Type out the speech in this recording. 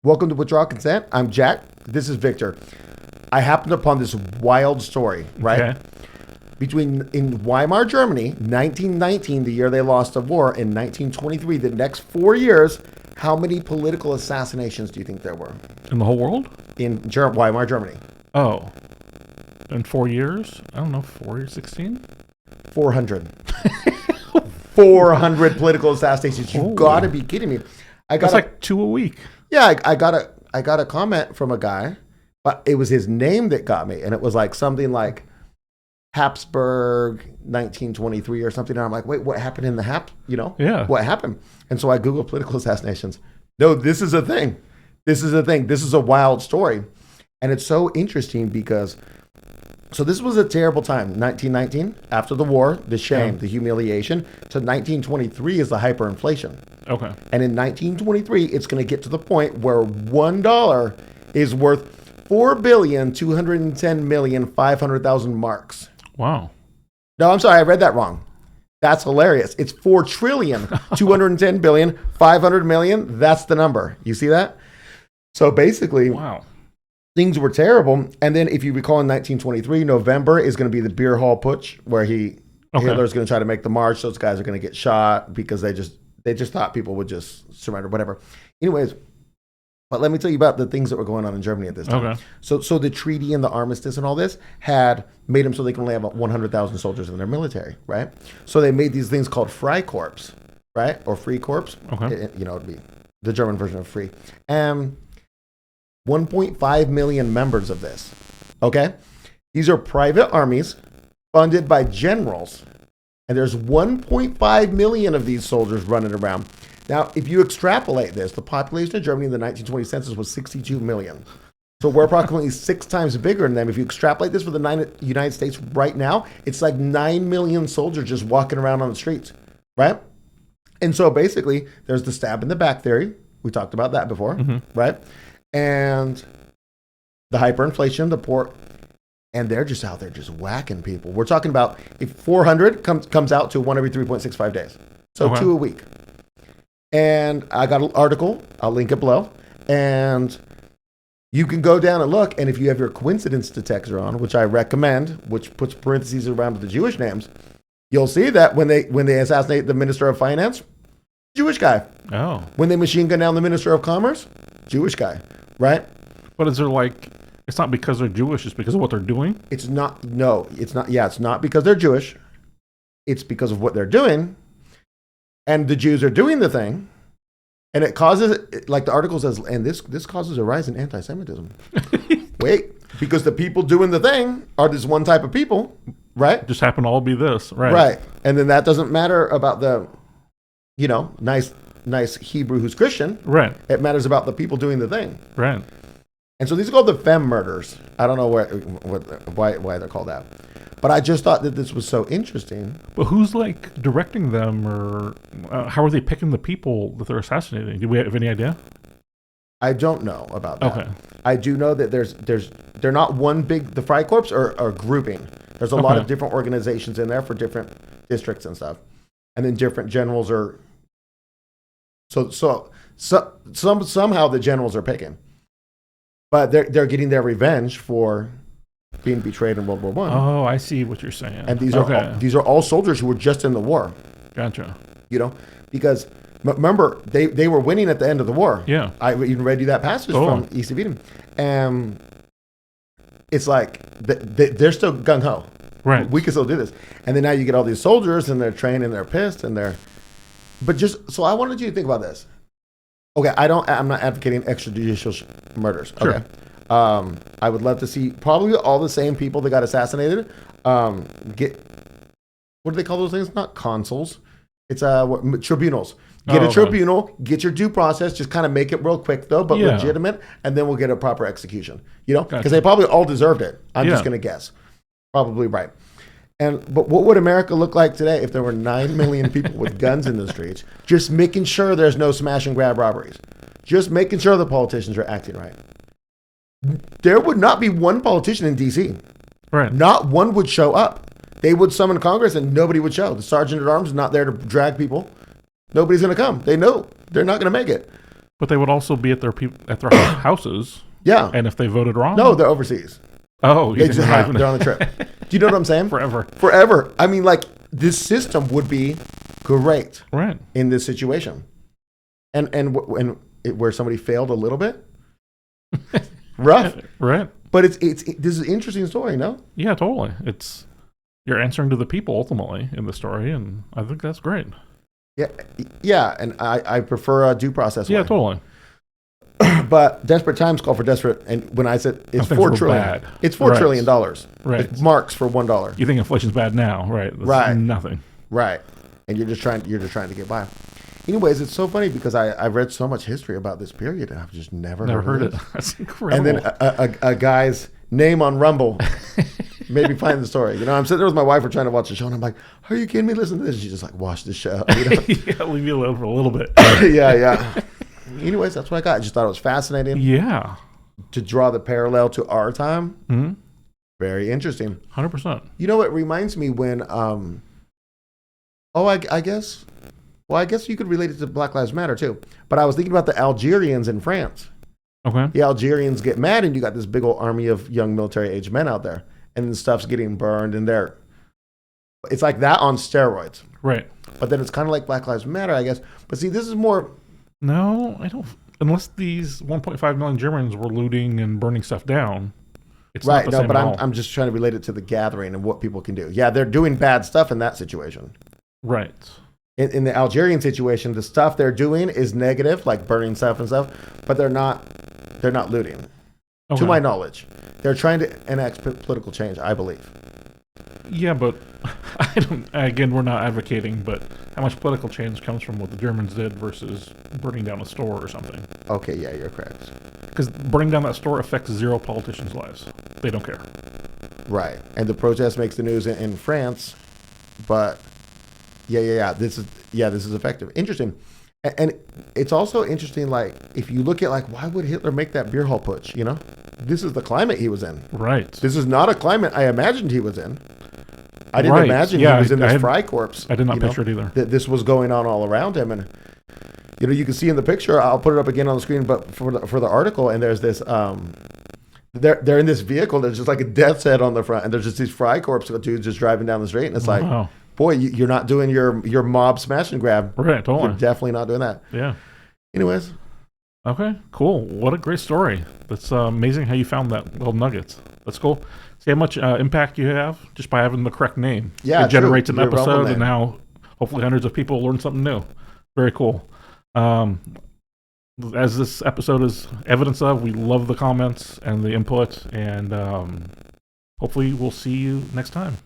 Welcome to Withdraw Consent. I'm Jack. This is Victor. I happened upon this wild story, right? Okay. In Weimar, Germany, 1919, the year they lost the war, in 1923, the next 4 years, how many political assassinations do you think there were? In the whole world? In Weimar, Germany. Oh. In 4 years? I don't know, 16? 400. 400 political assassinations. You've got to be kidding me. That's like 2 a week. Yeah, I got a comment from a guy, but it was his name that got me, and it was like something like Habsburg 1923 or something. And I'm like, wait, what happened in the Yeah. What happened? And so I Googled political assassinations. No, this is a thing. This is a thing. This is a wild story. And it's so interesting because, so this was a terrible time. 1919, after the war, the shame, the humiliation, to 1923 is the hyperinflation. Okay. And in 1923, it's going to get to the point where $1 is worth 4,210,500,000 marks. Wow. No, I'm sorry, I read that wrong. That's hilarious. It's 4,210,500,000,000. That's the number. You see that? So basically, wow, things were terrible. And then if you recall, in 1923, November is going to be the beer hall putsch, where Hitler's going to try to make the march. Those guys are going to get shot because they just thought people would just surrender, whatever. Anyways, but let me tell you about the things that were going on in Germany at this time. Okay. So the treaty and the armistice and all this had made them so they can only have about 100,000 soldiers in their military, right? So they made these things called Freikorps, right? Or Freikorps. Okay. It'd be the German version of free. 1.5 million members of this, okay? These are private armies funded by generals. And there's 1.5 million of these soldiers running around. Now, if you extrapolate this, the population of Germany in the 1920 census was 62 million. So we're approximately 6 times bigger than them. If you extrapolate this for the United States right now, it's like 9 million soldiers just walking around on the streets, right? And so basically, there's the stab in the back theory. We talked about that before, right? And the hyperinflation, the poor, and they're just out there just whacking people. We're talking about if 400 comes out to 1 every 3.65 days. So 2 a week. And I got an article, I'll link it below, and you can go down and look, and if you have your coincidence detector on, which I recommend, which puts parentheses around the Jewish names, you'll see that when they assassinate the Minister of Finance, Jewish guy. Oh. When they machine gun down the Minister of Commerce, Jewish guy, right? But is there it's not because they're Jewish, it's because of what they're doing? It's not because they're Jewish. It's because of what they're doing. And the Jews are doing the thing. And it causes, like the article says, and this causes a rise in anti-Semitism. Wait, because the people doing the thing are this one type of people, right? Just happen to all be this, right? Right. And then that doesn't matter about the, nice Hebrew who's Christian. Right. It matters about the people doing the thing. Right. And so these are called the Feme Murders. I don't know why they're called that. But I just thought that this was so interesting. But who's directing them, or how are they picking the people that they're assassinating? Do we have any idea? I don't know about that. Okay. I do know that they're not one big, the Freikorps are grouping. There's a lot of different organizations in there for different districts and stuff. And then different generals are, somehow the generals are picking. But they're getting their revenge for being betrayed in World War I. Oh, I see what you're saying. And these are all soldiers who were just in the war. Gotcha. Because remember, they were winning at the end of the war. Yeah. I even read you that passage from East of Eden. And it's like they're still gung-ho. Right. We can still do this. And then now you get all these soldiers and they're trained and they're pissed and so I wanted you to think about this. Okay, I'm not advocating extrajudicial murders. Sure. Okay. I would love to see probably all the same people that got assassinated get, what do they call those things? Not consuls. It's tribunals. Get a tribunal, get your due process, just kind of make it real quick though, but legitimate, and then we'll get a proper execution. Because they probably all deserved it. I'm just going to guess. Probably right. But what would America look like today if there were 9 million people with guns in the streets, just making sure there's no smash and grab robberies, just making sure the politicians are acting right? There would not be one politician in D.C. Right. Not one would show up. They would summon Congress and nobody would show. The sergeant at arms is not there to drag people. Nobody's going to come. They know they're not going to make it. But they would also be at their houses. Yeah. And if they voted wrong? No, they're overseas. Oh, They're on the trip. Do you know what I'm saying? Forever. I mean, like, this system would be great in this situation. And where somebody failed a little bit, rough. Right. But this is an interesting story, no? Yeah, totally. You're answering to the people ultimately in the story, and I think that's great. Yeah, and I prefer a due process way. Yeah, totally. But desperate times call for desperate, and when I said it's $4 trillion, bad. It's $4 trillion. Right. It's marks for $1. You think inflation's bad now, right? That's nothing. Right. And you're just trying to get by. Anyways, it's so funny because I've read so much history about this period, and I've just never heard it. That's incredible. And then a guy's name on Rumble made me find the story. You know, I'm sitting there with my wife, we're trying to watch the show, and I'm like, "Are you kidding me? Listen to this." She's just like, "Watch the show." You know? Yeah, leave you alone for a little bit. Yeah. Anyways, that's what I got. I just thought it was fascinating. Yeah. To draw the parallel to our time. Mm-hmm. Very interesting. 100%. You know, it reminds me when, I guess you could relate it to Black Lives Matter too. But I was thinking about the Algerians in France. Okay. The Algerians get mad, and you got this big old army of young military-aged men out there, and then stuff's getting burned, and it's like that on steroids. Right. But then it's kind of like Black Lives Matter, I guess. But see, this is more... No, I don't... Unless these 1.5 million Germans were looting and burning stuff down. It's right, not the same but at all. I'm just trying to relate it to the gathering and what people can do. Yeah, they're doing bad stuff in that situation. Right. In the Algerian situation, the stuff they're doing is negative, like burning stuff and stuff, but they're not looting. Okay. To my knowledge. They're trying to enact political change, I believe. Yeah, but again, we're not advocating, but how much political change comes from what the Germans did versus burning down a store or something? Okay, yeah, you're correct. Because burning down that store affects 0 politicians' lives. They don't care. Right. And the protest makes the news in France, but yeah. This is effective. Interesting. And it's also interesting, like, if you look at, like, why would Hitler make that beer hall putsch, you know? This is the climate he was in. Right. This is not a climate I imagined he was in. I didn't imagine he was in this Freikorps. I did not picture it either. This was going on all around him. And, you know, you can see in the picture, I'll put it up again on the screen, but for the article, and there's this, they're in this vehicle, there's just like a death's head on the front, and there's just these Freikorps dudes just driving down the street, and it's like, boy, you're not doing your mob smash and grab. Right, totally. You're definitely not doing that. Yeah. Anyways. Okay, cool. What a great story. That's amazing how you found that little nuggets. That's cool. See how much impact you have just by having the correct name. Yeah, it generates an episode, and now hopefully hundreds of people learn something new. Very cool. As this episode is evidence of, we love the comments and the input, and hopefully we'll see you next time.